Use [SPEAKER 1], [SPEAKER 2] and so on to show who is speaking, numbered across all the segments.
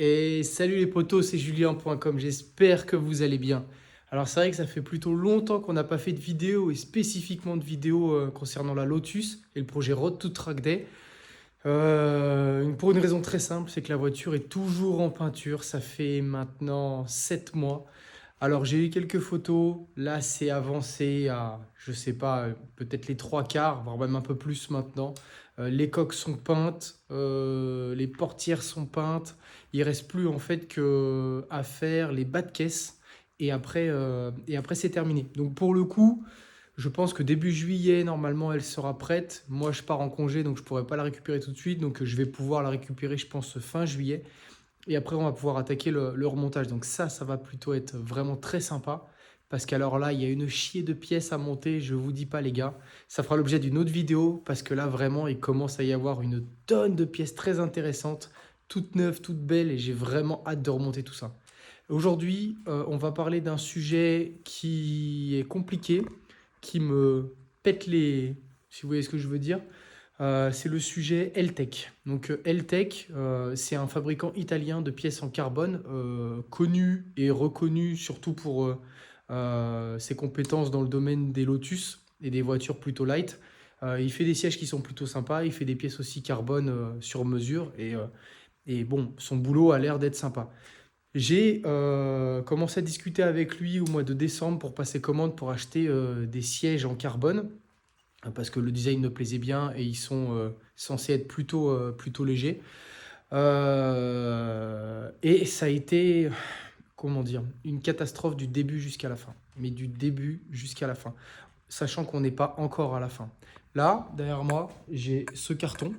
[SPEAKER 1] Et salut les potos, c'est julien.com, j'espère que vous allez bien. Alors c'est vrai que ça fait plutôt longtemps qu'on n'a pas fait de vidéo et spécifiquement de vidéo concernant la Lotus et le projet Road to Track Day. Pour une raison très simple, c'est que la voiture est toujours en peinture, ça fait maintenant 7 mois. Alors j'ai eu quelques photos, là c'est avancé à, je sais pas, peut-être les trois quarts, voire même un peu plus maintenant. Les coques sont peintes, les portières sont peintes. Il reste plus en fait que à faire les bas de caisse et après c'est terminé. Donc pour le coup, je pense que début juillet normalement elle sera prête. Moi je pars en congé donc je pourrai pas la récupérer tout de suite, donc je vais pouvoir la récupérer je pense fin juillet. Et après, on va pouvoir attaquer le remontage. Donc ça va plutôt être vraiment très sympa. Parce qu'alors là, il y a une chier de pièces à monter, je vous dis pas les gars. Ça fera l'objet d'une autre vidéo parce que là, vraiment, il commence à y avoir une tonne de pièces très intéressantes, toutes neuves, toutes belles, et j'ai vraiment hâte de remonter tout ça. Aujourd'hui, on va parler d'un sujet qui est compliqué, qui me pète les... Si vous voyez ce que je veux dire. C'est le sujet Eltech. Donc Eltech, c'est un fabricant italien de pièces en carbone, connu et reconnu surtout pour ses compétences dans le domaine des Lotus et des voitures plutôt light. Il fait des sièges qui sont plutôt sympas, il fait des pièces aussi carbone sur mesure et bon, son boulot a l'air d'être sympa. J'ai commencé à discuter avec lui au mois de décembre pour passer commande pour acheter des sièges en carbone parce que le design me plaisait bien et ils sont censés être plutôt légers. Et ça a été, comment dire, une catastrophe du début jusqu'à la fin. Mais du début jusqu'à la fin. Sachant qu'on n'est pas encore à la fin. Là, derrière moi, j'ai ce carton.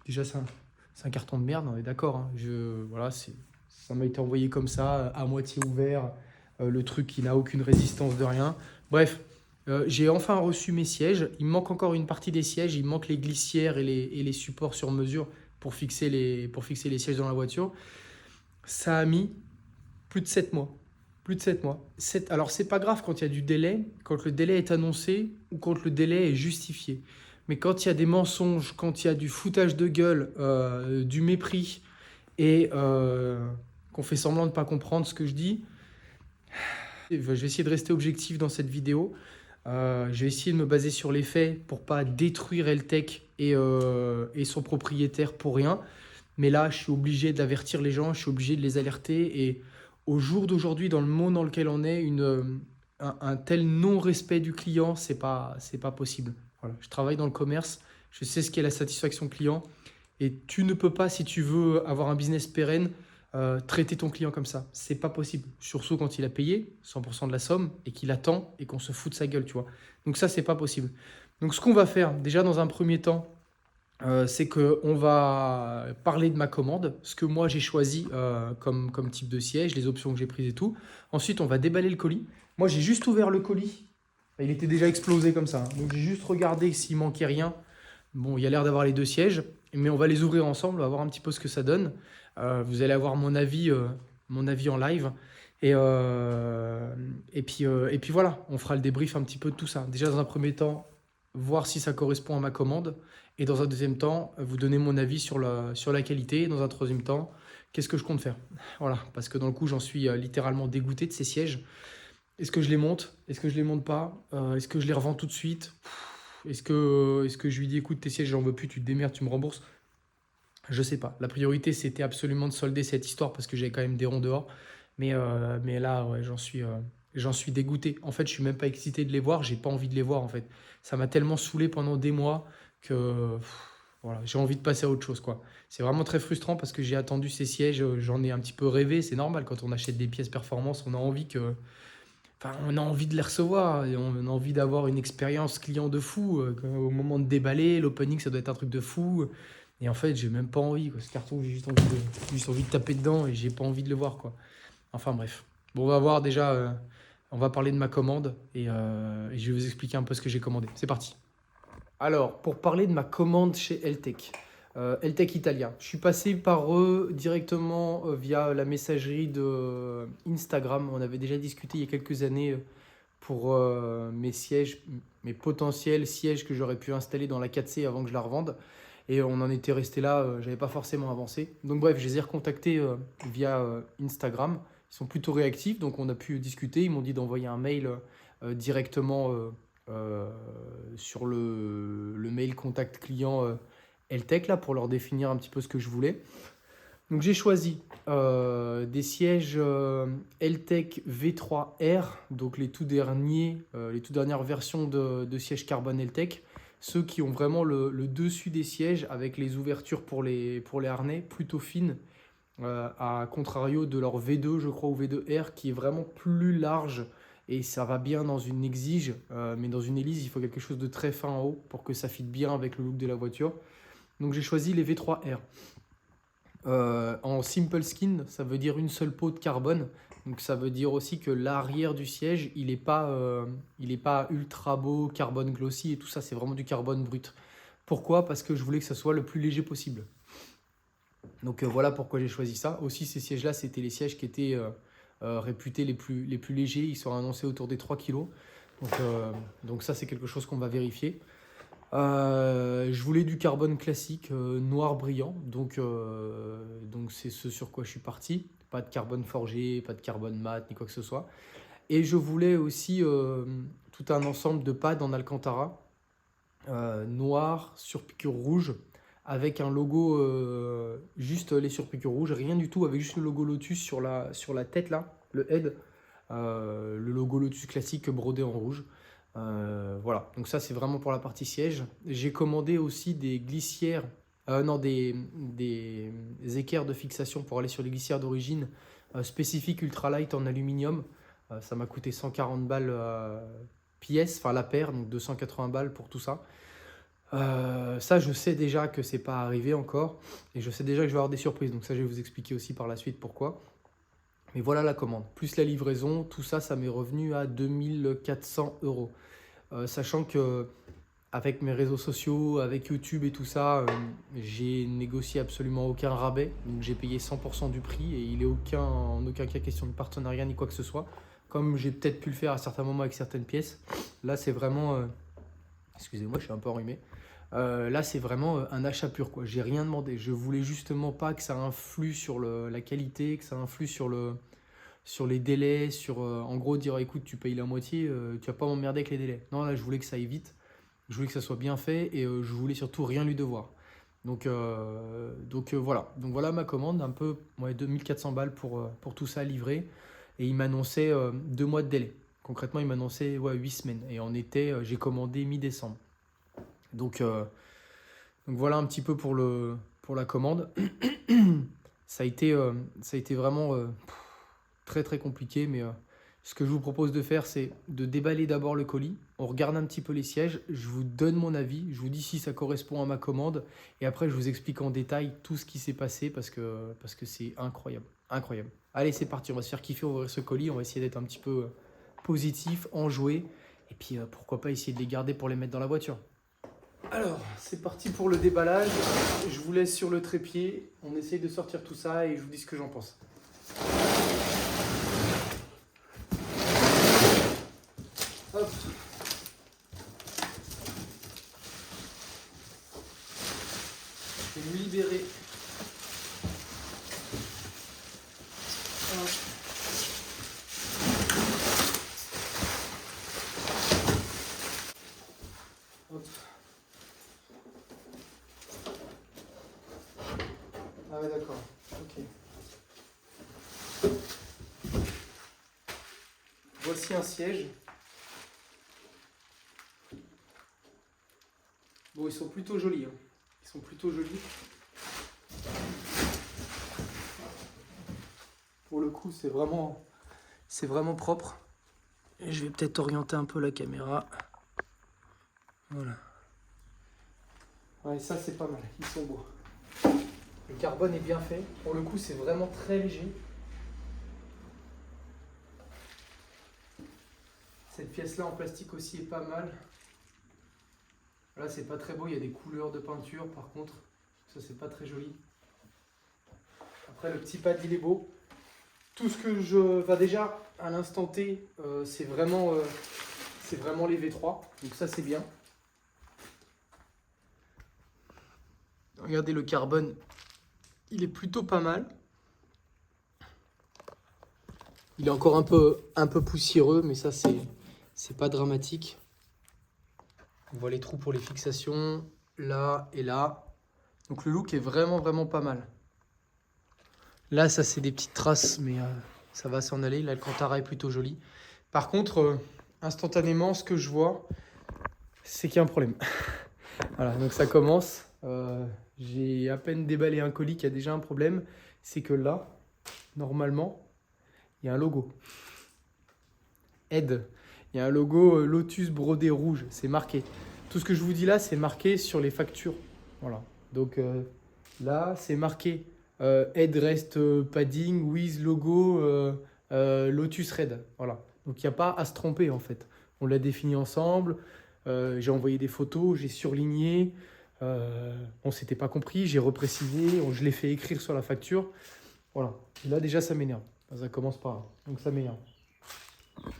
[SPEAKER 1] Déjà, c'est un carton de merde, on est d'accord. Hein. Voilà, ça m'a été envoyé comme ça, à moitié ouvert. Le truc qui n'a aucune résistance de rien. Bref, j'ai enfin reçu mes sièges. Il me manque encore une partie des sièges. Il me manque les glissières et les supports sur mesure pour fixer les sièges dans la voiture. Ça a mis plus de 7 mois. Plus de 7 mois. Alors, c'est pas grave quand il y a du délai, quand le délai est annoncé ou quand le délai est justifié. Mais quand il y a des mensonges, quand il y a du foutage de gueule, du mépris et qu'on fait semblant de ne pas comprendre ce que je dis, je vais essayer de rester objectif dans cette vidéo. Je vais essayer de me baser sur les faits pour pas détruire Eltech et son propriétaire pour rien. Mais là, je suis obligé d'avertir les gens, je suis obligé de les alerter. Et au jour d'aujourd'hui, dans le monde dans lequel on est, un tel non-respect du client, c'est pas possible. Voilà. Je travaille dans le commerce, je sais ce qu'est la satisfaction client. Et tu ne peux pas, si tu veux avoir un business pérenne, traiter ton client comme ça. C'est pas possible. Surtout quand il a payé 100% de la somme et qu'il attend et qu'on se fout de sa gueule, tu vois. Donc ça, c'est pas possible. Donc ce qu'on va faire, déjà dans un premier temps, c'est qu'on va parler de ma commande, ce que moi j'ai choisi comme type de siège, les options que j'ai prises et tout. Ensuite, on va déballer le colis. Moi, j'ai juste ouvert le colis. Il était déjà explosé comme ça. Hein. Donc, j'ai juste regardé s'il manquait rien. Bon, il y a l'air d'avoir les deux sièges, mais on va les ouvrir ensemble, on va voir un petit peu ce que ça donne. Vous allez avoir mon avis en live. Et, euh, et puis voilà, on fera le débrief un petit peu de tout ça. Déjà, dans un premier temps, voir si ça correspond à ma commande. Et dans un deuxième temps, vous donner mon avis sur la qualité. Et dans un troisième temps, qu'est-ce que je compte faire. Voilà, parce que dans le coup, j'en suis littéralement dégoûté de ces sièges. Est-ce que je les monte? Est-ce que je les monte pas? Est-ce que je les revends tout de suite? Est-ce que je lui dis, écoute, tes sièges, j'en veux plus, tu te démerdes, tu me rembourses? Je sais pas. La priorité, c'était absolument de solder cette histoire parce que j'avais quand même des ronds dehors. Mais là, ouais, j'en suis dégoûté. En fait, je suis même pas excité de les voir. J'ai pas envie de les voir, en fait. Ça m'a tellement saoulé pendant des mois que voilà, j'ai envie de passer à autre chose, quoi. C'est vraiment très frustrant parce que j'ai attendu ces sièges. J'en ai un petit peu rêvé. C'est normal quand on achète des pièces performance, on a envie que, enfin, on a envie de les recevoir et on a envie d'avoir une expérience client de fou. Au moment de déballer, l'opening, ça doit être un truc de fou. Et en fait, j'ai même pas envie, quoi. Ce carton, j'ai juste envie de taper dedans et j'ai pas envie de le voir, quoi. Enfin bref. Bon, on va voir déjà, on va parler de ma commande et je vais vous expliquer un peu ce que j'ai commandé. C'est parti. Alors, pour parler de ma commande chez Eltech, Eltech Italia, je suis passé par eux directement via la messagerie de Instagram. On avait déjà discuté il y a quelques années pour mes sièges, mes potentiels sièges que j'aurais pu installer dans la 4C avant que je la revende. Et on en était resté là, j'avais pas forcément avancé. Donc bref, je les ai recontactés via Instagram. Ils sont plutôt réactifs, donc on a pu discuter. Ils m'ont dit d'envoyer un mail directement sur le mail contact client LTech là, pour leur définir un petit peu ce que je voulais. Donc j'ai choisi des sièges LTech V3R, donc les tout dernières versions de sièges carbone LTech, ceux qui ont vraiment le dessus des sièges avec les ouvertures pour les harnais plutôt fines, à contrario de leur V2 je crois ou V2R qui est vraiment plus large et ça va bien dans une exige, mais dans une Elise il faut quelque chose de très fin en haut pour que ça fitte bien avec le look de la voiture. Donc j'ai choisi les V3R. En simple skin, ça veut dire une seule peau de carbone. Donc ça veut dire aussi que l'arrière du siège, il n'est pas ultra beau, carbone glossy et tout ça, c'est vraiment du carbone brut. Pourquoi? Parce que je voulais que ça soit le plus léger possible. Donc voilà pourquoi j'ai choisi ça. Aussi ces sièges-là, c'était les sièges qui étaient réputés les plus légers. Ils sont annoncés autour des 3 kg. Donc ça, c'est quelque chose qu'on va vérifier. Je voulais du carbone classique, noir brillant, donc c'est ce sur quoi je suis parti. Pas de carbone forgé, pas de carbone mat, ni quoi que ce soit. Et je voulais aussi tout un ensemble de pads en Alcantara, noir sur piqûre rouge, avec un logo, juste les surpiqûres rouges, rien du tout, avec juste le logo Lotus sur la tête là, le head, le logo Lotus classique brodé en rouge. Voilà, donc ça c'est vraiment pour la partie siège. J'ai commandé aussi des glissières, non des équerres de fixation pour aller sur les glissières d'origine spécifiques ultralight en aluminium. Ça m'a coûté 140 balles pièce, enfin la paire, donc 280 balles pour tout ça. Ça je sais déjà que c'est pas arrivé encore et je sais déjà que je vais avoir des surprises, donc ça je vais vous expliquer aussi par la suite pourquoi. Mais voilà la commande, plus la livraison, tout ça, ça m'est revenu à 2400 €. Sachant que avec mes réseaux sociaux, avec YouTube et tout ça, j'ai négocié absolument aucun rabais. Donc j'ai payé 100% du prix et il est en aucun cas question de partenariat ni quoi que ce soit. Comme j'ai peut-être pu le faire à certains moments avec certaines pièces. Là c'est vraiment... excusez-moi, je suis un peu enrhumé. Là c'est vraiment un achat pur, quoi. J'ai rien demandé. Je voulais justement pas que ça influe sur la qualité, que ça influe sur les délais, en gros dire écoute tu payes la moitié, tu vas pas m'emmerder avec les délais. Non, là je voulais que ça aille vite, je voulais que ça soit bien fait et je voulais surtout rien lui devoir. Donc voilà. Donc voilà ma commande, un peu 2400 balles pour tout ça livré. Et il m'annonçait 2 mois de délai. Concrètement il m'annonçait 8 semaines. Et j'ai commandé mi-décembre. Donc voilà un petit peu pour la commande. Ça a été vraiment très très compliqué, mais ce que je vous propose de faire, c'est de déballer d'abord le colis. On regarde un petit peu les sièges, je vous donne mon avis, je vous dis si ça correspond à ma commande, et après je vous explique en détail tout ce qui s'est passé parce que c'est incroyable, incroyable. Allez, c'est parti, on va se faire kiffer, ouvrir ce colis, on va essayer d'être un petit peu positif, enjoué, et puis pourquoi pas essayer de les garder pour les mettre dans la voiture. Alors, c'est parti pour le déballage. Je vous laisse sur le trépied. On essaye de sortir tout ça et je vous dis ce que j'en pense. Hop. Je vais me libérer. Hop. Hop. Ah ouais, d'accord. Ok. Voici un siège. Bon, ils sont plutôt jolis. Hein. Ils sont plutôt jolis. Pour le coup, c'est vraiment propre. Et je vais peut-être orienter un peu la caméra. Voilà. Ouais, ça c'est pas mal. Ils sont beaux. Le carbone est bien fait. Pour le coup, c'est vraiment très léger. Cette pièce-là en plastique aussi est pas mal. Là, c'est pas très beau. Il y a des couleurs de peinture par contre. Ça, c'est pas très joli. Après, le petit pad, il est beau. Tout ce que je va déjà à l'instant T, c'est vraiment les V3. Donc ça, c'est bien. Regardez le carbone, il est plutôt pas mal. Il est encore un peu poussiéreux, mais ça c'est pas dramatique. On voit les trous pour les fixations, là et là. Donc le look est vraiment pas mal. Là, ça c'est des petites traces, mais ça va s'en aller. L'Alcantara est plutôt joli. Par contre, instantanément, ce que je vois, c'est qu'il y a un problème. Voilà, donc ça commence. J'ai à peine déballé un colis qui a déjà un problème. C'est que là, normalement, il y a un logo. Aide. Il y a un logo Lotus brodé rouge. C'est marqué. Tout ce que je vous dis là, c'est marqué sur les factures. Voilà. Donc là, c'est marqué Headrest padding with logo Lotus Red. Voilà. Donc il n'y a pas à se tromper en fait. On l'a défini ensemble. J'ai envoyé des photos, j'ai surligné. On s'était pas compris, j'ai reprécisé, je l'ai fait écrire sur la facture. Voilà. Et là déjà ça m'énerve. Ça commence par là. Donc ça m'énerve.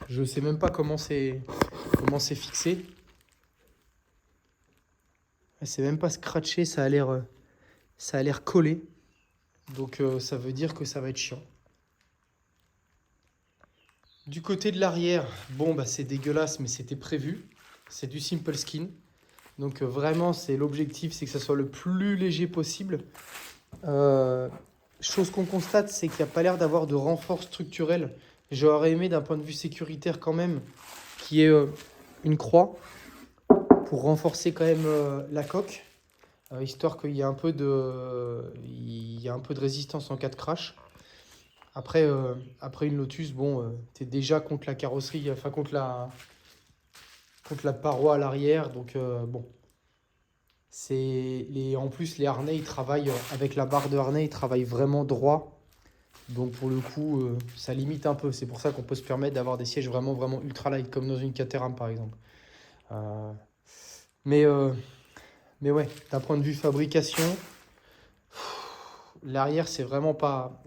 [SPEAKER 1] Je sais même pas comment c'est fixé. C'est même pas scratché, ça a l'air collé. Donc ça veut dire que ça va être chiant. Du côté de l'arrière, bon bah c'est dégueulasse mais c'était prévu. C'est du simple skin. Donc vraiment c'est l'objectif, c'est que ça soit le plus léger possible. Chose qu'on constate, c'est qu'il n'y a pas l'air d'avoir de renfort structurel. J'aurais aimé d'un point de vue sécuritaire quand même qu'il y ait une croix pour renforcer quand même la coque. Histoire qu'il y ait un peu de résistance en cas de crash. Après une Lotus, bon, tu es déjà contre la carrosserie, enfin contre la paroi à l'arrière. Donc bon, en plus les harnais, ils travaillent avec la barre de harnais, ils travaillent vraiment droit. Donc pour le coup, ça limite un peu. C'est pour ça qu'on peut se permettre d'avoir des sièges vraiment ultra light, comme dans une Caterham par exemple. Mais ouais, d'un point de vue fabrication, l'arrière c'est vraiment pas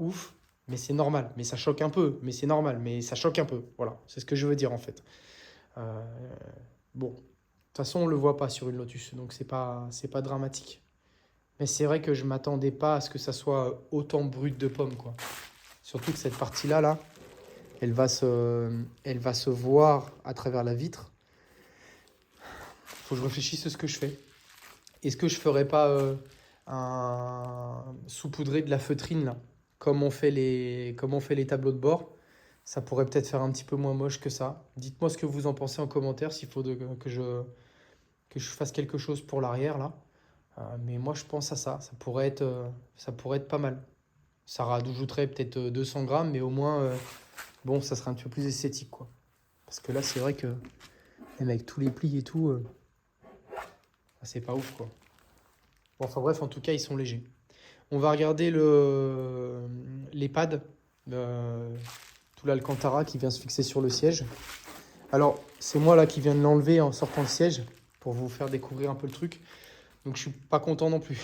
[SPEAKER 1] ouf, mais c'est normal. Mais ça choque un peu, mais c'est normal, mais ça choque un peu. Voilà, c'est ce que je veux dire en fait. Bon, de toute façon on le voit pas sur une Lotus, donc c'est pas dramatique. Mais c'est vrai que je m'attendais pas à ce que ça soit autant brut de pomme, quoi. Surtout que cette partie-là, là, elle va se voir à travers la vitre. Faut que je réfléchisse à ce que je fais. Est-ce que je ferais pas saupoudrer de la feutrine, là, comme on fait les tableaux de bord? Ça pourrait peut-être faire un petit peu moins moche que ça. Dites-moi ce que vous en pensez en commentaire, s'il faut que je fasse quelque chose pour l'arrière, là. Mais moi, je pense à ça. Ça pourrait être pas mal. Ça rajouterait peut-être 200 grammes, mais au moins, bon, ça serait un petit peu plus esthétique, quoi. Parce que là, c'est vrai que, même avec tous les plis et tout, c'est pas ouf, quoi. Bon, enfin bref, en tout cas, ils sont légers. On va regarder les pads. Tout l'Alcantara qui vient se fixer sur le siège. Alors, c'est moi là qui viens de l'enlever en sortant le siège pour vous faire découvrir un peu le truc. Donc je suis pas content non plus.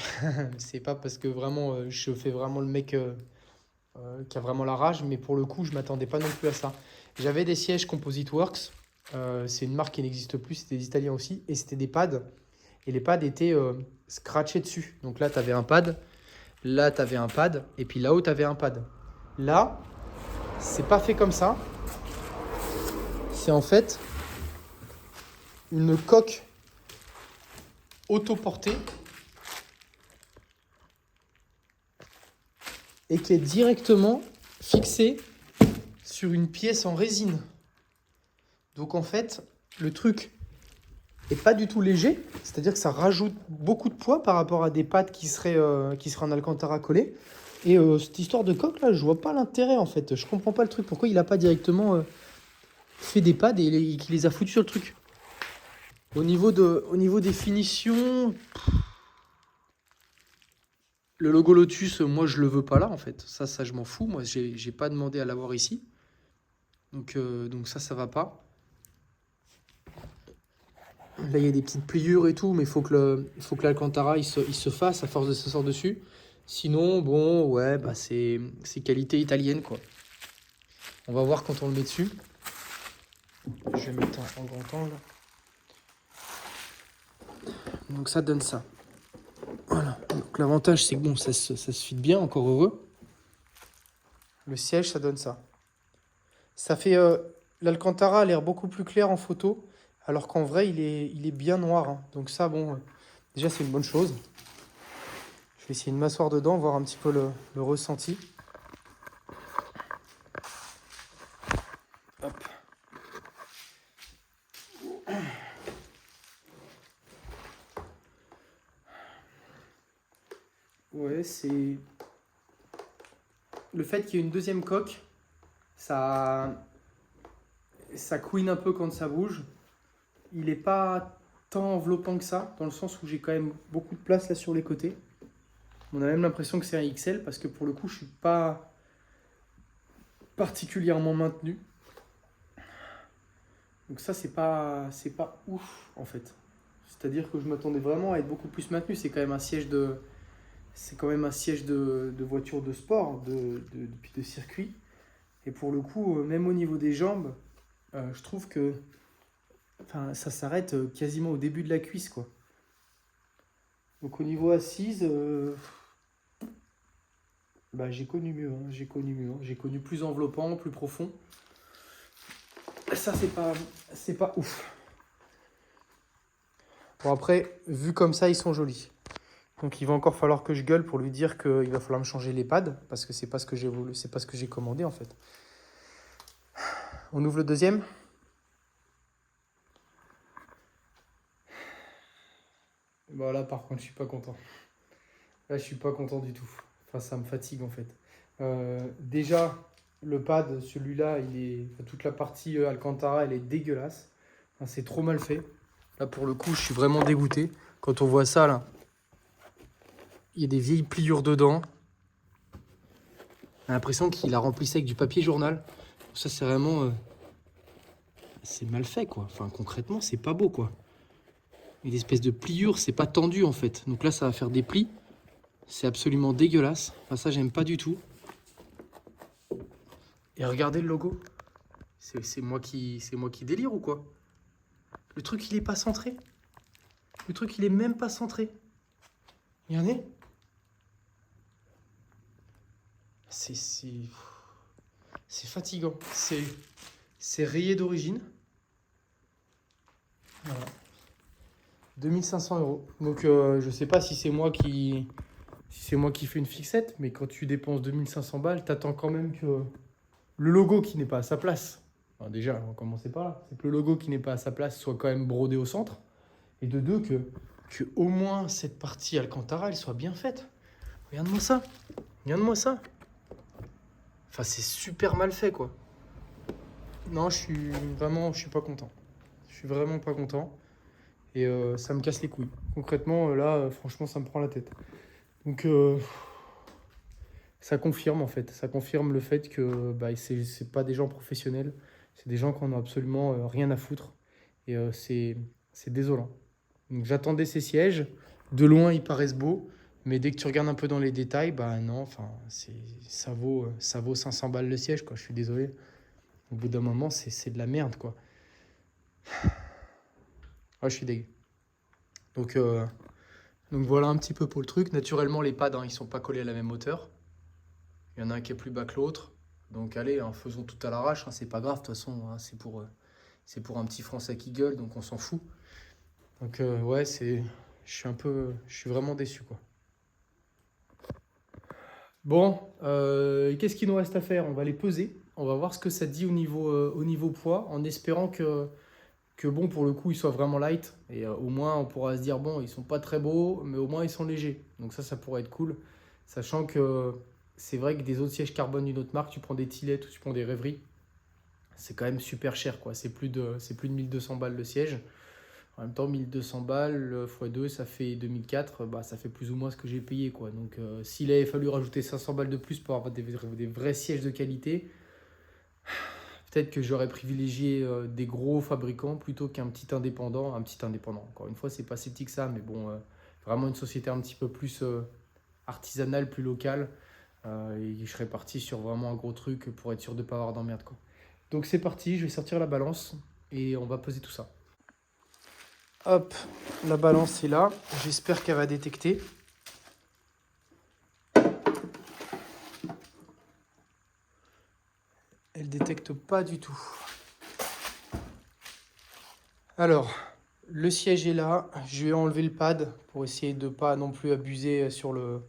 [SPEAKER 1] C'est pas parce que vraiment je fais vraiment le mec qui a vraiment la rage, mais pour le coup je m'attendais pas non plus à ça. J'avais des sièges Composite Works, c'est une marque qui n'existe plus, c'était des Italiens aussi, et c'était des pads, et les pads étaient scratchés dessus. Donc là tu avais un pad, là tu avais un pad, et puis là-haut tu avais un pad. Là, c'est pas fait comme ça, c'est en fait une coque autoportée et qui est directement fixée sur une pièce en résine. Donc en fait, le truc est pas du tout léger, c'est-à-dire que ça rajoute beaucoup de poids par rapport à des pads qui seraient en Alcantara collé. Et cette histoire de coque là, je vois pas l'intérêt en fait. Je comprends pas le truc. Pourquoi il a pas directement fait des pads et qu'il les a foutus sur le truc. Au niveau des finitions, le logo Lotus, moi je le veux pas là en fait. Ça je m'en fous. Moi j'ai pas demandé à l'avoir ici. Donc ça va pas. Là il y a des petites pliures et tout, mais il faut que l'Alcantara il se fasse à force de s'asseoir dessus. Sinon, bon, ouais, bah c'est qualité italienne quoi. On va voir quand on le met dessus. Je vais mettre en grand angle. Donc ça donne ça. Voilà. Donc l'avantage, c'est que bon, ça se fite bien, encore heureux. Le siège, ça donne ça. Ça fait... l'Alcantara a l'air beaucoup plus clair en photo, alors qu'en vrai, il est bien noir, hein. Donc ça, bon, déjà, c'est une bonne chose. Je vais essayer de m'asseoir dedans, voir un petit peu le ressenti. Hop. Ouais, c'est... Le fait qu'il y ait une deuxième coque, ça couine un peu quand ça bouge. Il n'est pas tant enveloppant que ça, dans le sens où j'ai quand même beaucoup de place là sur les côtés. On a même l'impression que c'est un XL, parce que pour le coup, je ne suis pas particulièrement maintenu. Donc ça, c'est pas ouf, en fait. C'est-à-dire que je m'attendais vraiment à être beaucoup plus maintenu. C'est quand même un siège de voiture de sport, de circuit. Et pour le coup, même au niveau des jambes, je trouve que ça s'arrête quasiment au début de la cuisse, quoi. Donc au niveau assise, j'ai connu mieux, hein, j'ai connu mieux, hein. J'ai connu plus enveloppant, plus profond. Ça, c'est pas ouf. Bon, après, vu comme ça, ils sont jolis. Donc il va encore falloir que je gueule pour lui dire qu'il va falloir me changer les pads, parce que c'est pas ce que j'ai voulu, c'est pas ce que j'ai commandé en fait. On ouvre le deuxième. Bon, là par contre je suis pas content. Là je suis pas content du tout. Enfin ça me fatigue en fait. Déjà le pad, celui-là, toute la partie Alcantara, elle est dégueulasse. Enfin, c'est trop mal fait. Là pour le coup je suis vraiment dégoûté. Quand on voit ça là, il y a des vieilles pliures dedans. On a l'impression qu'il a rempli ça avec du papier journal. Ça c'est vraiment... c'est mal fait quoi. Enfin concrètement c'est pas beau quoi. Une espèce de pliure, c'est pas tendu en fait. Donc là ça va faire des plis. C'est absolument dégueulasse. Enfin, ça j'aime pas du tout. Et regardez le logo. C'est moi qui délire ou quoi? Le truc il est pas centré. Le truc il est même pas centré. Regardez. C'est fatigant. C'est rayé d'origine. Voilà. 2500 €. Donc je sais pas si c'est moi qui fais une fixette, mais quand tu dépenses 2500 balles, t'attends quand même que le logo qui n'est pas à sa place. Enfin, déjà, on va commencer par là. C'est que le logo qui n'est pas à sa place soit quand même brodé au centre. Et de deux, que au moins cette partie Alcantara, elle soit bien faite. Regarde-moi ça. Regarde-moi ça. Enfin, c'est super mal fait, quoi. Non, je suis pas content. Je suis vraiment pas content. Et ça me casse les couilles. Concrètement, là, franchement, ça me prend la tête. Donc, ça confirme, en fait. Ça confirme le fait que c'est pas des gens professionnels. C'est des gens qui en ont absolument rien à foutre. Et c'est désolant. Donc, j'attendais ces sièges. De loin, ils paraissent beaux. Mais dès que tu regardes un peu dans les détails, non, enfin, ça vaut 500 balles le siège, quoi. Je suis désolé. Au bout d'un moment, c'est de la merde, quoi. Ah, je suis dégueu. Donc voilà un petit peu pour le truc. Naturellement, les pads, ils sont pas collés à la même hauteur. Il y en a un qui est plus bas que l'autre. Donc allez, faisons tout à l'arrache. C'est pas grave, de toute façon, c'est pour un petit Français qui gueule, donc on s'en fout. Donc ouais, je suis vraiment déçu, quoi. Bon, qu'est-ce qu'il nous reste à faire? On va les peser. On va voir ce que ça dit au niveau poids, en espérant que bon, pour le coup, ils soient vraiment light. Et au moins, on pourra se dire, bon, ils sont pas très beaux, mais au moins, ils sont légers. Donc ça pourrait être cool. Sachant que c'est vrai que des autres sièges carbone d'une autre marque, tu prends des Tillet ou tu prends des Rêveries, c'est quand même super cher, quoi. C'est plus de 1200 balles le siège. En même temps, 1200 balles x 2, ça fait 2004. Ça fait plus ou moins ce que j'ai payé, quoi. Donc s'il avait fallu rajouter 500 balles de plus pour avoir des vrais sièges de qualité, peut-être que j'aurais privilégié des gros fabricants plutôt qu'un petit indépendant. Un petit indépendant, encore une fois, c'est pas si petit que ça, mais bon, vraiment une société un petit peu plus artisanale, plus locale. Et je serais parti sur vraiment un gros truc pour être sûr de ne pas avoir d'emmerde, quoi. Donc c'est parti, je vais sortir la balance et on va peser tout ça. Hop, la balance est là. J'espère qu'elle va détecter. Elle détecte pas du tout. Alors, le siège est là. Je vais enlever le pad pour essayer de pas non plus abuser sur le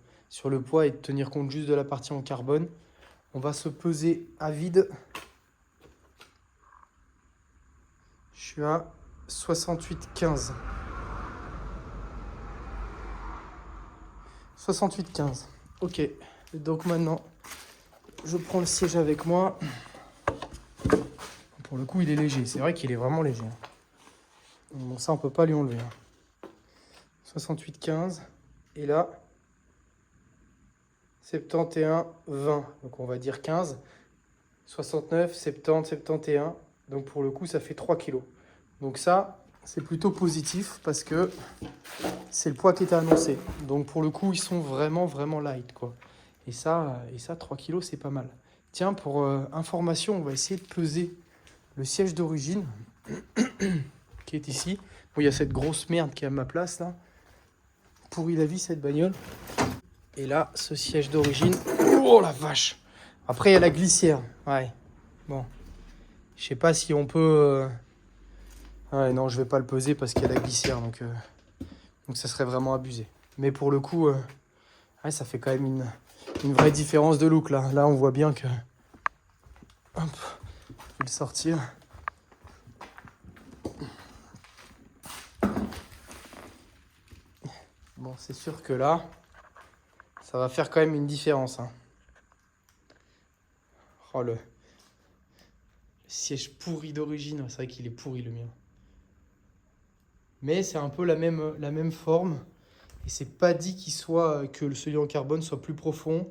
[SPEAKER 1] poids et de tenir compte juste de la partie en carbone. On va se peser à vide. Je suis à 68,15. 68,15. Ok. Donc maintenant, je prends le siège avec moi. Pour le coup, il est léger. C'est vrai qu'il est vraiment léger. Bon, ça, on peut pas lui enlever. 68,15. Et là, 71, 20. Donc on va dire 15. 69, 70, 71. Donc pour le coup, ça fait 3 kg. Donc ça, c'est plutôt positif parce que c'est le poids qui était annoncé. Donc pour le coup, ils sont vraiment, vraiment light, quoi. Et ça 3 kg, c'est pas mal. Tiens, pour information, on va essayer de peser le siège d'origine qui est ici. Bon, il y a cette grosse merde qui est à ma place, là. Pourri la vie, cette bagnole. Et là, ce siège d'origine. Oh la vache! Après, il y a la glissière. Ouais. Bon. Je sais pas si on peut... Ouais, non, je vais pas le peser parce qu'il y a la glissière. Donc ça serait vraiment abusé. Mais pour le coup, ouais, ça fait quand même une vraie différence de look, là. Là, on voit bien que... Hop. Je vais le sortir. Bon, c'est sûr que là, ça va faire quand même une différence. Hein. Oh, le siège pourri d'origine. C'est vrai qu'il est pourri, le mien. Mais c'est un peu la même forme. Et c'est pas dit que celui en carbone soit plus profond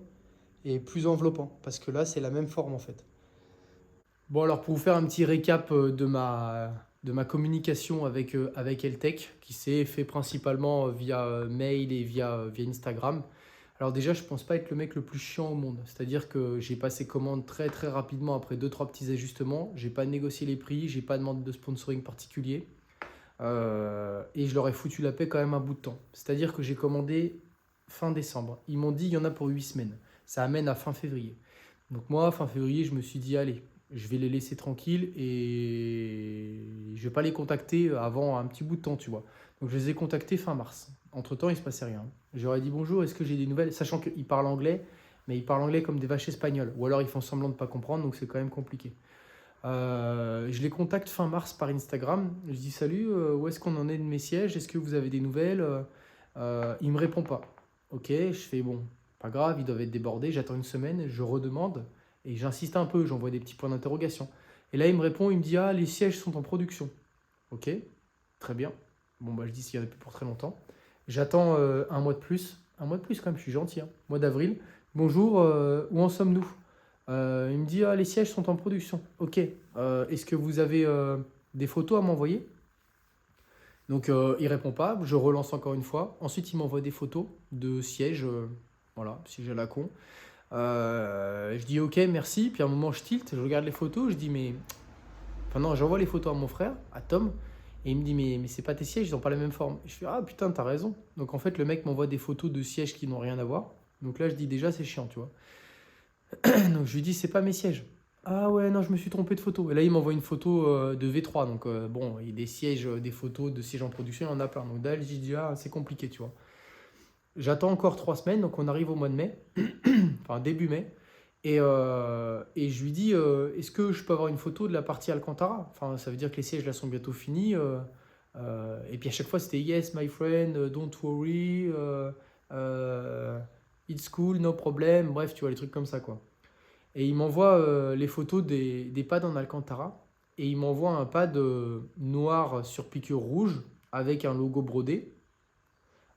[SPEAKER 1] et plus enveloppant. Parce que là, c'est la même forme, en fait. Bon, alors pour vous faire un petit récap de ma communication avec Eltech, qui s'est fait principalement via mail et via Instagram. Alors déjà, je pense pas être le mec le plus chiant au monde. C'est-à-dire que j'ai passé commande très très rapidement après 2-3 petits ajustements. J'ai pas négocié les prix, j'ai pas demandé de sponsoring particulier. Et je leur ai foutu la paix quand même un bout de temps. C'est-à-dire que j'ai commandé fin décembre. Ils m'ont dit il y en a pour 8 semaines. Ça amène à fin février. Donc moi, fin février, je me suis dit allez, je vais les laisser tranquilles et je vais pas les contacter avant un petit bout de temps, tu vois. Donc je les ai contactés fin mars. Entre-temps, il se passait rien. J'aurais dit bonjour, est-ce que j'ai des nouvelles? Sachant qu'ils parlent anglais, mais ils parlent anglais comme des vaches espagnols. Ou alors ils font semblant de ne pas comprendre, donc c'est quand même compliqué. Je les contacte fin mars par Instagram. Je dis salut, où est-ce qu'on en est de mes sièges? Est-ce que vous avez des nouvelles? Il me répond pas. Ok, je fais bon, pas grave, ils doivent être débordés. J'attends une semaine, je redemande et j'insiste un peu, j'envoie des petits points d'interrogation. Et là, il me répond, il me dit ah, les sièges sont en production. Ok, très bien. Bon, bah, je dis s'il y en a plus pour très longtemps. J'attends un mois de plus. Un mois de plus, quand même, je suis gentil. Hein. Mois d'avril. Bonjour, où en sommes-nous? Il me dit ah, les sièges sont en production. Ok. Est-ce que vous avez des photos à m'envoyer? Donc il répond pas. Je relance encore une fois. Ensuite, il m'envoie des photos de sièges. Voilà, sièges à la con. Je dis ok, merci. Puis à un moment, je tilte. Je regarde les photos. Je dis mais. Enfin non, j'envoie les photos à mon frère, à Tom. Et il me dit mais c'est pas tes sièges, ils n'ont pas la même forme. Et je fais ah putain, t'as raison. Donc en fait, le mec m'envoie des photos de sièges qui n'ont rien à voir. Donc là, je dis déjà, c'est chiant, tu vois. Donc je lui dis, c'est pas mes sièges. Ah ouais, non, je me suis trompé de photo. Et là, il m'envoie une photo de V3. Donc bon, il y a des sièges, des photos de sièges en production, il y en a plein. Donc là, j'ai dit, ah, c'est compliqué, tu vois. J'attends encore 3 semaines, donc on arrive au mois de mai, enfin début mai. Et je lui dis, est-ce que je peux avoir une photo de la partie Alcantara? Enfin, ça veut dire que les sièges là sont bientôt finis. Et puis à chaque fois, c'était yes, my friend, don't worry, it's cool, no problem. Bref, tu vois, les trucs comme ça, quoi. Et il m'envoie les photos des pads en Alcantara. Et il m'envoie un pad noir sur piqûre rouge avec un logo brodé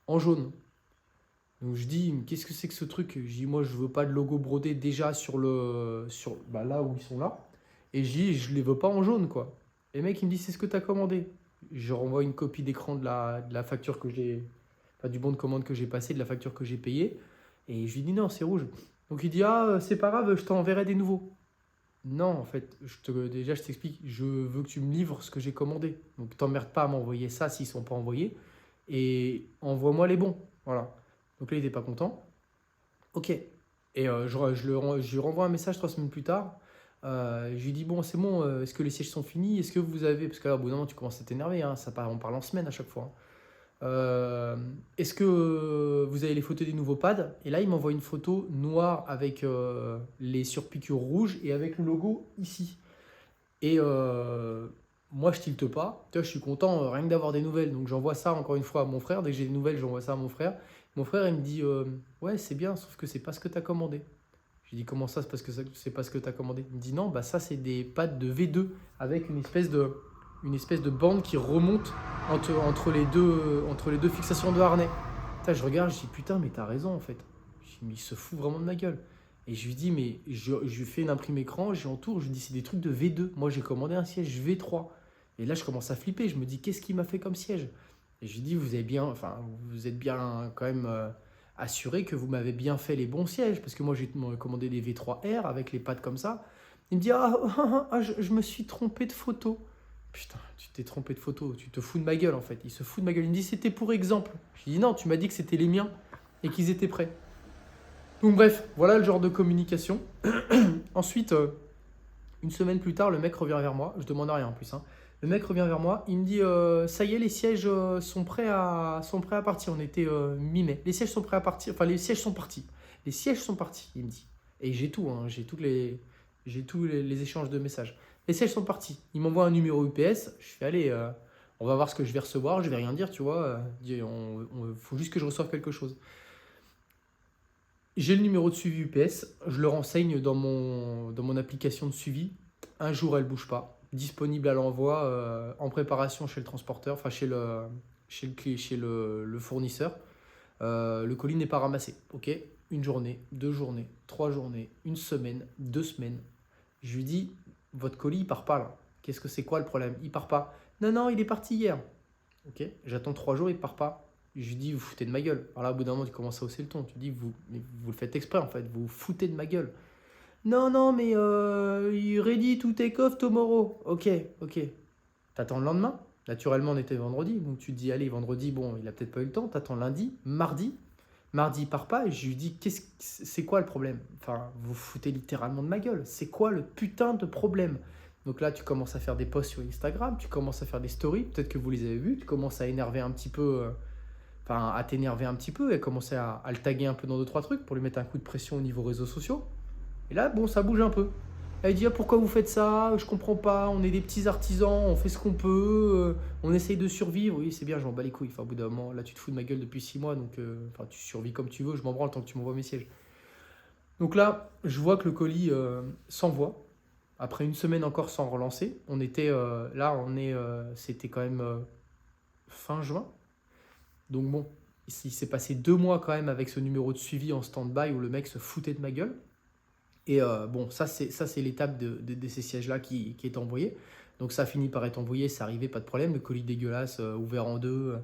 [SPEAKER 1] en jaune. Donc je dis, mais qu'est-ce que c'est que ce truc? Je dis, moi je veux pas de logo brodé déjà bah, là où ils sont là. Et je dis, je les veux pas en jaune, quoi. Et le mec il me dit, c'est ce que tu as commandé. Je renvoie une copie d'écran de la facture que j'ai, enfin, du bon de commande que j'ai passé, de la facture que j'ai payée. Et je lui dis, non, c'est rouge. Donc il dit, ah, c'est pas grave, je t'enverrai des nouveaux. Non, en fait, déjà je t'explique, je veux que tu me livres ce que j'ai commandé. Donc t'emmerdes pas à m'envoyer ça s'ils sont pas envoyés. Et envoie-moi les bons. Voilà. Donc là, il n'était pas content. Ok. Et je lui renvoie un message 3 semaines plus tard. Je lui dis, bon, c'est bon, est-ce que les sièges sont finis? Est-ce que vous avez... Parce que là, au bout d'un moment, tu commences à t'énerver, hein, on parle en semaine à chaque fois, hein. Est-ce que vous avez les photos des nouveaux pads? Et là, il m'envoie une photo noire avec les surpiqûres rouges et avec le logo ici. Et moi, je tilte pas. Tu vois, je suis content rien que d'avoir des nouvelles. Donc, j'envoie ça encore une fois à mon frère. Dès que j'ai des nouvelles, j'envoie ça à mon frère. Mon frère, il me dit ouais, c'est bien, sauf que c'est pas ce que tu as commandé. Je lui dis comment ça, c'est parce que c'est pas ce que tu as commandé? Il me dit non, bah ça, c'est des pads de V2 avec une espèce de bande qui remonte entre les deux fixations de harnais. Putain, je regarde, je dis putain, mais t'as raison en fait. Je dis, mais il se fout vraiment de ma gueule. Et je lui dis, mais je lui fais une imprime écran, je lui entoure, je lui dis, c'est des trucs de V2. Moi, j'ai commandé un siège V3. Et là, je commence à flipper. Je me dis, qu'est-ce qu'il m'a fait comme siège? Et je lui dis, vous êtes bien quand même assuré que vous m'avez bien fait les bons sièges. Parce que moi, j'ai commandé des V3R avec les pattes comme ça. Il me dit, je me suis trompé de photo. Putain, tu t'es trompé de photo. Tu te fous de ma gueule, en fait. Il se fout de ma gueule. Il me dit, c'était pour exemple. Je lui dis, non, tu m'as dit que c'était les miens et qu'ils étaient prêts. Donc bref, voilà le genre de communication. Ensuite, une semaine plus tard, le mec revient vers moi. Je demande rien en plus, hein. Le mec revient vers moi. Il me dit ça y est, les sièges sont prêts à partir. On était mi-mai. Les sièges sont prêts à partir. Enfin, les sièges sont partis. Les sièges sont partis, il me dit. Et j'ai tout, hein. J'ai tous les échanges de messages. Les sièges sont partis. Il m'envoie un numéro UPS. Je fais allez, on va voir ce que je vais recevoir. Je vais rien dire, tu vois. Il faut juste que je reçoive quelque chose. J'ai le numéro de suivi UPS, je le renseigne dans mon application de suivi. Un jour, elle ne bouge pas. Disponible à l'envoi, en préparation chez le transporteur, enfin chez le fournisseur. Le colis n'est pas ramassé. Ok, une journée, 2 journées, 3 journées, une semaine, 2 semaines. Je lui dis, votre colis, il part pas là. Qu'est-ce que c'est quoi le problème? Il part pas. Non, non, il est parti hier. Ok, j'attends 3 jours, il part pas. Je lui dis, vous foutez de ma gueule. Alors là, au bout d'un moment, tu commences à hausser le ton. Tu dis, mais vous le faites exprès en fait, vous vous foutez de ma gueule. Non, non, mais ready to take off tomorrow. Ok, ok. T'attends le lendemain. Naturellement, on était vendredi. Donc tu te dis, allez, vendredi, bon, il a peut-être pas eu le temps. T'attends lundi, mardi. Mardi, il part pas. Et je lui dis, c'est quoi le problème? Enfin, vous vous foutez littéralement de ma gueule. C'est quoi le putain de problème? Donc là, tu commences à faire des posts sur Instagram. Tu commences à faire des stories. Peut-être que vous les avez vus. Tu commences à énerver un petit peu. Enfin, à t'énerver un petit peu et commencer à le taguer un peu dans 2-3 trucs pour lui mettre un coup de pression au niveau réseaux sociaux. Et là, bon, ça bouge un peu. Elle dit, ah, pourquoi vous faites ça? Je comprends pas, on est des petits artisans, on fait ce qu'on peut, on essaye de survivre. Oui, c'est bien, je m'en bats les couilles. Enfin, au bout d'un moment, là, tu te fous de ma gueule depuis 6 mois, donc enfin, tu survis comme tu veux, je m'en branle tant que tu m'envoies mes sièges. Donc là, je vois que le colis s'envoie. Après une semaine encore sans relancer, c'était quand même fin juin. Donc bon, il s'est passé 2 mois quand même avec ce numéro de suivi en stand-by où le mec se foutait de ma gueule. Et bon, ça c'est l'étape de ces sièges-là qui est envoyée. Donc ça finit par être envoyé, c'est arrivé, pas de problème. Le colis dégueulasse, ouvert en deux,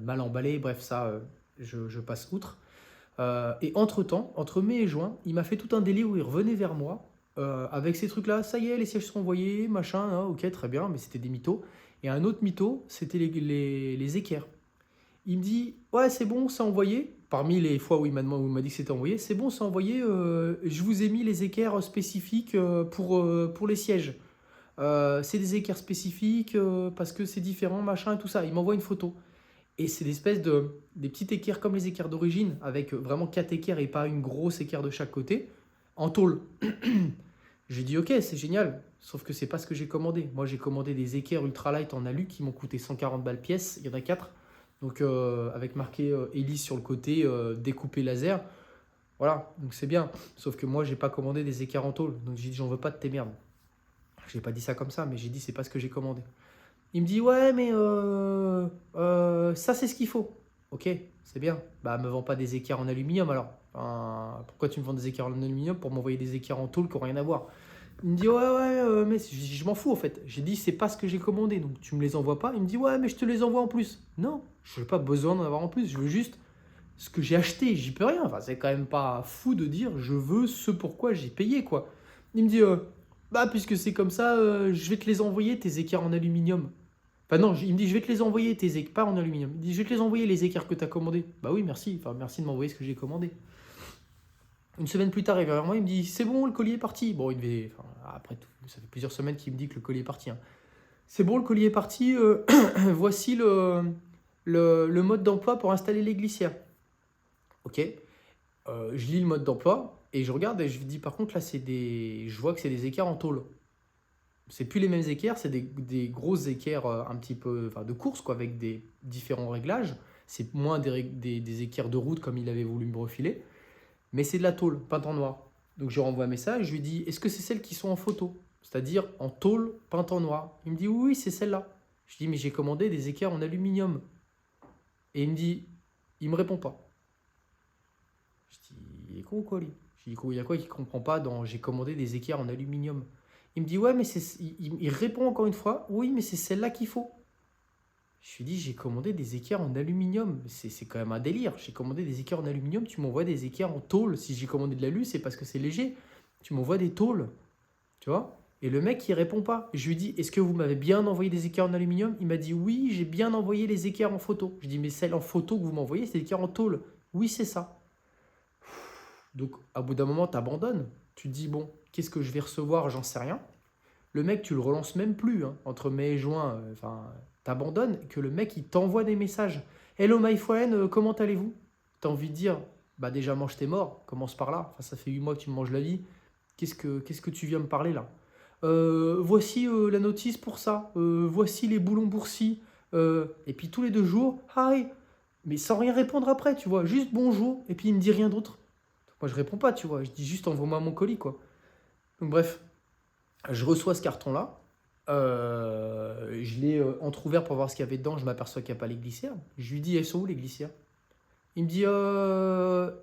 [SPEAKER 1] mal emballé, bref, ça, je passe outre. Et entre-temps, entre mai et juin, il m'a fait tout un délire où il revenait vers moi avec ces trucs-là. Ça y est, les sièges sont envoyés, machin, hein, ok, très bien, mais c'était des mythos. Et un autre mytho, c'était les équerres. Il me dit, ouais, c'est bon, c'est envoyé. Parmi les fois où il m'a dit que c'était envoyé, c'est bon, c'est envoyé. Je vous ai mis les équerres spécifiques pour les sièges. C'est des équerres spécifiques parce que c'est différent, machin et tout ça. Il m'envoie une photo. Et c'est des petites équerres comme les équerres d'origine, avec vraiment 4 équerres et pas une grosse équerre de chaque côté, en tôle. J'ai dit, ok, c'est génial. Sauf que c'est pas ce que j'ai commandé. Moi, j'ai commandé des équerres ultralight en alu qui m'ont coûté 140 balles pièce. Il y en a 4. Donc avec marqué hélice sur le côté, découpé laser. Voilà, donc c'est bien. Sauf que moi, j'ai pas commandé des équerres en tôle. Donc j'ai dit, j'en veux pas de tes merdes. J'ai pas dit ça comme ça, mais j'ai dit, c'est pas ce que j'ai commandé. Il me dit, ouais, mais ça, c'est ce qu'il faut. Ok, c'est bien. Bah, me vends pas des équerres en aluminium alors. Enfin, pourquoi tu me vends des équerres en aluminium pour m'envoyer des équerres en tôle qui n'ont rien à voir? Il me dit, ouais, ouais, mais je m'en fous en fait. J'ai dit, c'est pas ce que j'ai commandé, donc tu me les envoies pas. Il me dit, ouais, mais je te les envoie en plus. Non, je n'ai pas besoin d'en avoir en plus. Je veux juste ce que j'ai acheté. J'y peux rien. Enfin, c'est quand même pas fou de dire, je veux ce pourquoi j'ai payé, quoi. Il me dit, bah, puisque c'est comme ça, je vais te les envoyer, tes équerres en aluminium. Enfin, non, il me dit, je vais te les envoyer, tes équerres, pas en aluminium. Il me dit, je vais te les envoyer, les équerres que tu as commandés. Bah oui, merci. Enfin, merci de m'envoyer ce que j'ai commandé. Une semaine plus tard, il vient vers moi, il me dit c'est bon, le colis est parti. Bon, il devait, enfin, après tout, ça fait plusieurs semaines qu'il me dit que le colis est parti, hein. C'est bon, le colis est parti. Voici le mode d'emploi pour installer les glissières. Ok. Je lis le mode d'emploi et je regarde et je dis par contre là, je vois que c'est des équerres en tôle. C'est plus les mêmes équerres, c'est des grosses équerres un petit peu enfin, de course quoi, avec des différents réglages. C'est moins des équerres de route comme il avait voulu me refiler, mais c'est de la tôle peinte en noir. Donc je lui renvoie un message, je lui dis est-ce que c'est celles qui sont en photo? C'est-à-dire en tôle peinte en noir. Il me dit oui, oui, c'est celle-là. Je dis mais j'ai commandé des équerres en aluminium. Et il me répond pas. Je dis il est con ou quoi lui? Je dis il y a quoi qu'il comprend pas dans j'ai commandé des équerres en aluminium. Il me dit ouais mais il répond encore une fois oui mais c'est celle-là qu'il faut. Je lui dis j'ai commandé des équerres en aluminium. C'est quand même un délire. J'ai commandé des équerres en aluminium, tu m'envoies des équerres en tôle. Si j'ai commandé de l'alu, c'est parce que c'est léger. Tu m'envoies des tôles. Tu vois? Et le mec, il répond pas. Je lui dis, est-ce que vous m'avez bien envoyé des équerres en aluminium? Il m'a dit, oui, j'ai bien envoyé les équerres en photo. Je dis, mais celle en photo que vous m'envoyez, c'est des équerres en tôle. Oui, c'est ça. Donc, à bout d'un moment, tu abandonnes. Tu te dis, bon, qu'est-ce que je vais recevoir? J'en sais rien. Le mec, tu le relances même plus, hein. Entre mai et juin, enfin, t'abandonnes. Que le mec, il t'envoie des messages. Hello, my friend, comment allez-vous? T'as envie de dire, bah déjà, mange tes morts. Commence par là. Enfin, ça fait 8 mois que tu me manges la vie. Qu'est-ce que tu viens me parler là? Voici la notice pour ça. Voici les boulons boursis. Et puis tous les 2 jours, hi. Mais sans rien répondre après, tu vois. Juste bonjour. Et puis il me dit rien d'autre. Moi je réponds pas, tu vois. Je dis juste envoie-moi mon colis, quoi. Donc bref, je reçois ce carton-là. Je l'ai entrouvert pour voir ce qu'il y avait dedans. Je m'aperçois qu'il n'y a pas les glissières. Je lui dis elles sont où les glissières? Il me dit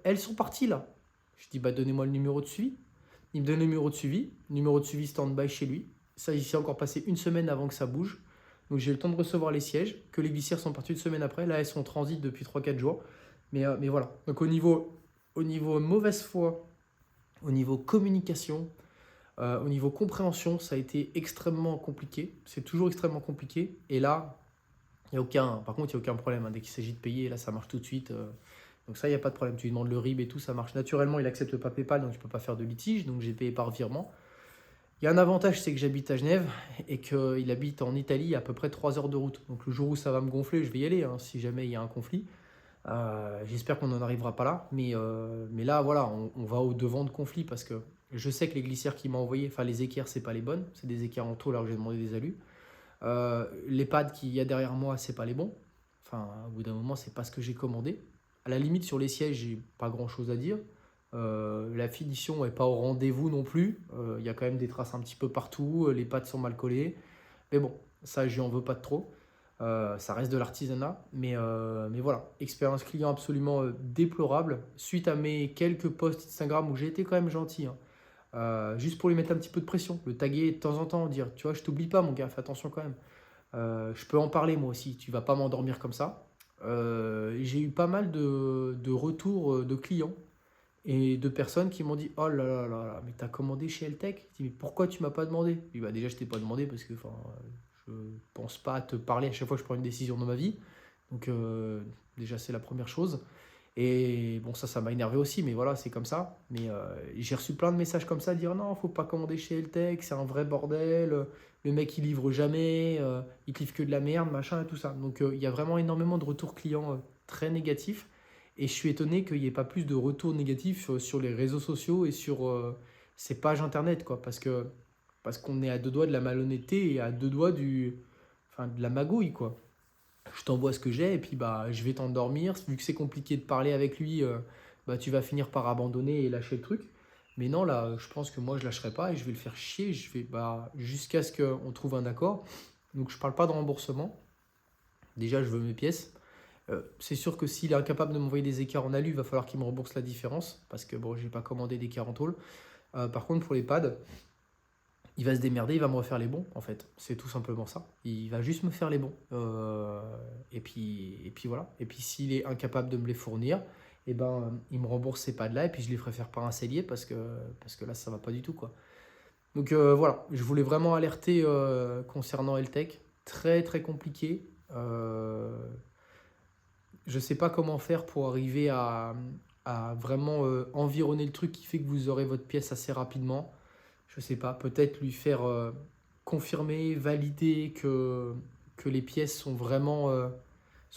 [SPEAKER 1] elles sont parties là. Je dis bah donnez-moi le numéro de suivi. Il me donne le numéro de suivi stand-by chez lui. Ça, il s'est encore passé une semaine avant que ça bouge. Donc j'ai eu le temps de recevoir les sièges, que les glissières sont parties une semaine après. Là, elles sont en transit depuis 3 4 jours. Mais voilà. Donc au niveau mauvaise foi, au niveau communication, au niveau compréhension, ça a été extrêmement compliqué. C'est toujours extrêmement compliqué. Et là, par contre, il n'y a aucun problème, hein. Dès qu'il s'agit de payer, là, ça marche tout de suite. Donc ça, il n'y a pas de problème. Tu lui demandes le RIB et tout, ça marche. Naturellement, il accepte pas PayPal, donc tu ne peux pas faire de litige. Donc j'ai payé par virement. Il y a un avantage, c'est que j'habite à Genève et qu'il habite en Italie à peu près 3 heures de route. Donc le jour où ça va me gonfler, je vais y aller, hein, si jamais il y a un conflit. J'espère qu'on n'en arrivera pas là. Mais là, voilà, on va au devant de conflit parce que je sais que les glissières qu'il m'a envoyées, enfin les équerres, c'est pas les bonnes. C'est des équerres en tôle alors que j'ai demandé des alus. Les pads qu'il y a derrière moi, c'est pas les bons. Enfin, au bout d'un moment, c'est pas ce que j'ai commandé. À la limite, sur les sièges, j'ai pas grand chose à dire. La finition n'est pas au rendez-vous non plus. Il y a quand même des traces un petit peu partout. Les pattes sont mal collées. Mais bon, ça, je lui en veux pas de trop. Ça reste de l'artisanat. Mais voilà, expérience client absolument déplorable. Suite à mes quelques posts Instagram où j'ai été quand même gentil, hein. Juste pour lui mettre un petit peu de pression, le taguer de temps en temps, dire tu vois, je t'oublie pas, mon gars, fais attention quand même. Je peux en parler moi aussi, tu vas pas m'endormir comme ça. J'ai eu pas mal de retours de clients et de personnes qui m'ont dit oh là là là là, mais t'as commandé chez Eltech? Je dis mais pourquoi tu m'as pas demandé? Je dis bah déjà je t'ai pas demandé parce que enfin, je pense pas te parler à chaque fois que je prends une décision dans ma vie. Donc déjà c'est la première chose. Et bon, ça m'a énervé aussi, mais voilà, c'est comme ça. Mais j'ai reçu plein de messages comme ça, dire non, faut pas commander chez Eltech, c'est un vrai bordel. Le mec, il livre jamais, il te livre que de la merde, machin et tout ça. Donc il y a vraiment énormément de retours clients très négatifs. Et je suis étonné qu'il n'y ait pas plus de retours négatifs sur les réseaux sociaux et sur ces pages internet, quoi. Parce qu'on est à 2 doigts de la malhonnêteté et à 2 doigts enfin, de la magouille, quoi. Je t'envoie ce que j'ai et puis bah, je vais t'endormir. Vu que c'est compliqué de parler avec lui, bah, tu vas finir par abandonner et lâcher le truc. Mais non, là, je pense que moi, je lâcherai pas et je vais le faire chier. Je vais jusqu'à ce qu'on trouve un accord. Donc, je parle pas de remboursement. Déjà, je veux mes pièces. C'est sûr que s'il est incapable de m'envoyer des écarts en alu, il va falloir qu'il me rembourse la différence. Parce que bon, j'ai pas commandé d'écarts en tôle. Par contre, pour les pads, il va se démerder, il va me refaire les bons, en fait. C'est tout simplement ça. Il va juste me faire les bons. Et puis voilà. Et puis s'il est incapable de me les fournir, eh ben, il me rembourse ces pads-là et puis je les ferai faire par un sellier parce que là, ça va pas du tout, quoi. Donc voilà, je voulais vraiment alerter concernant Eltech. Très très compliqué. Je sais pas comment faire pour arriver à vraiment environner le truc qui fait que vous aurez votre pièce assez rapidement. Je sais pas, peut-être lui faire confirmer, valider que les pièces sont vraiment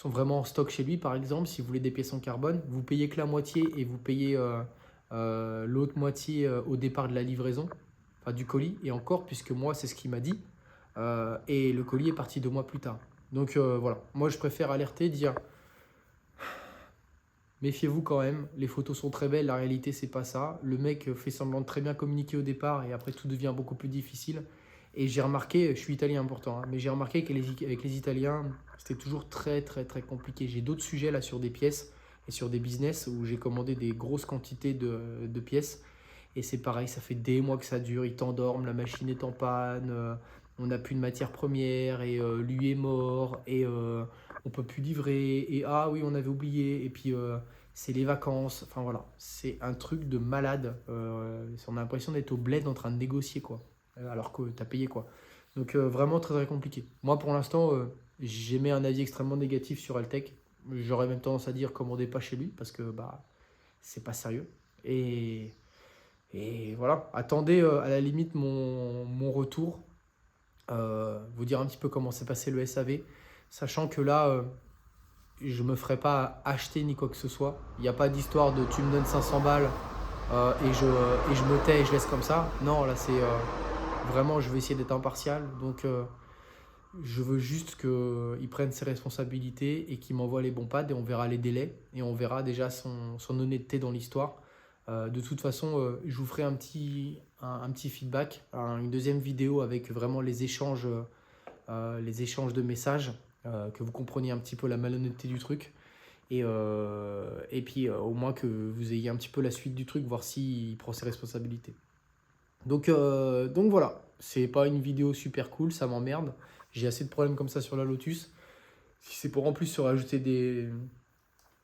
[SPEAKER 1] en stock chez lui, par exemple. Si vous voulez des pièces en carbone, vous payez que la moitié et vous payez l'autre moitié au départ de la livraison, enfin du colis, et encore, puisque moi, c'est ce qu'il m'a dit. Et le colis est parti 2 mois plus tard. Donc voilà, moi je préfère alerter, dire méfiez-vous quand même, les photos sont très belles, la réalité c'est pas ça. Le mec fait semblant de très bien communiquer au départ et après tout devient beaucoup plus difficile. Et j'ai remarqué, je suis italien pourtant, hein, mais j'ai remarqué qu'avec les Italiens, c'était toujours très très très compliqué. J'ai d'autres sujets là sur des pièces et sur des business où j'ai commandé des grosses quantités de pièces. Et c'est pareil, ça fait des mois que ça dure, ils t'endorment, la machine est en panne, on n'a plus de matière première et lui est mort et on peut plus livrer et ah oui on avait oublié et puis c'est les vacances, enfin voilà, c'est un truc de malade, on a l'impression d'être au bled en train de négocier quoi, alors que tu as payé quoi. Donc vraiment très très compliqué. Moi pour l'instant j'émets un avis extrêmement négatif sur Altec, j'aurais même tendance à dire commandez pas chez lui parce que bah c'est pas sérieux et voilà, attendez à la limite mon retour, vous dire un petit peu comment s'est passé le SAV, sachant que là, je me ferai pas acheter ni quoi que ce soit. Il n'y a pas d'histoire de tu me donnes 500 balles et je me tais et je laisse comme ça. Non, là c'est vraiment, je vais essayer d'être impartial. Donc je veux juste qu'il prenne ses responsabilités et qu'il m'envoie les bons pads et on verra les délais et on verra déjà son honnêteté dans l'histoire. De toute façon, je vous ferai un petit feedback, une deuxième vidéo avec vraiment les échanges de messages, que vous compreniez un petit peu la malhonnêteté du truc. Et puis au moins que vous ayez un petit peu la suite du truc, voir s'il prend ses responsabilités. Donc voilà, c'est pas une vidéo super cool, ça m'emmerde. J'ai assez de problèmes comme ça sur la Lotus. Si c'est pour en plus se rajouter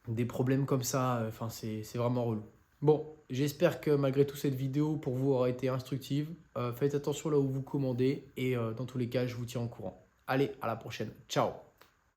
[SPEAKER 1] des problèmes comme ça, enfin c'est vraiment relou. Bon, j'espère que malgré tout cette vidéo pour vous aura été instructive. Faites attention là où vous commandez et dans tous les cas, je vous tiens au courant. Allez, à la prochaine. Ciao!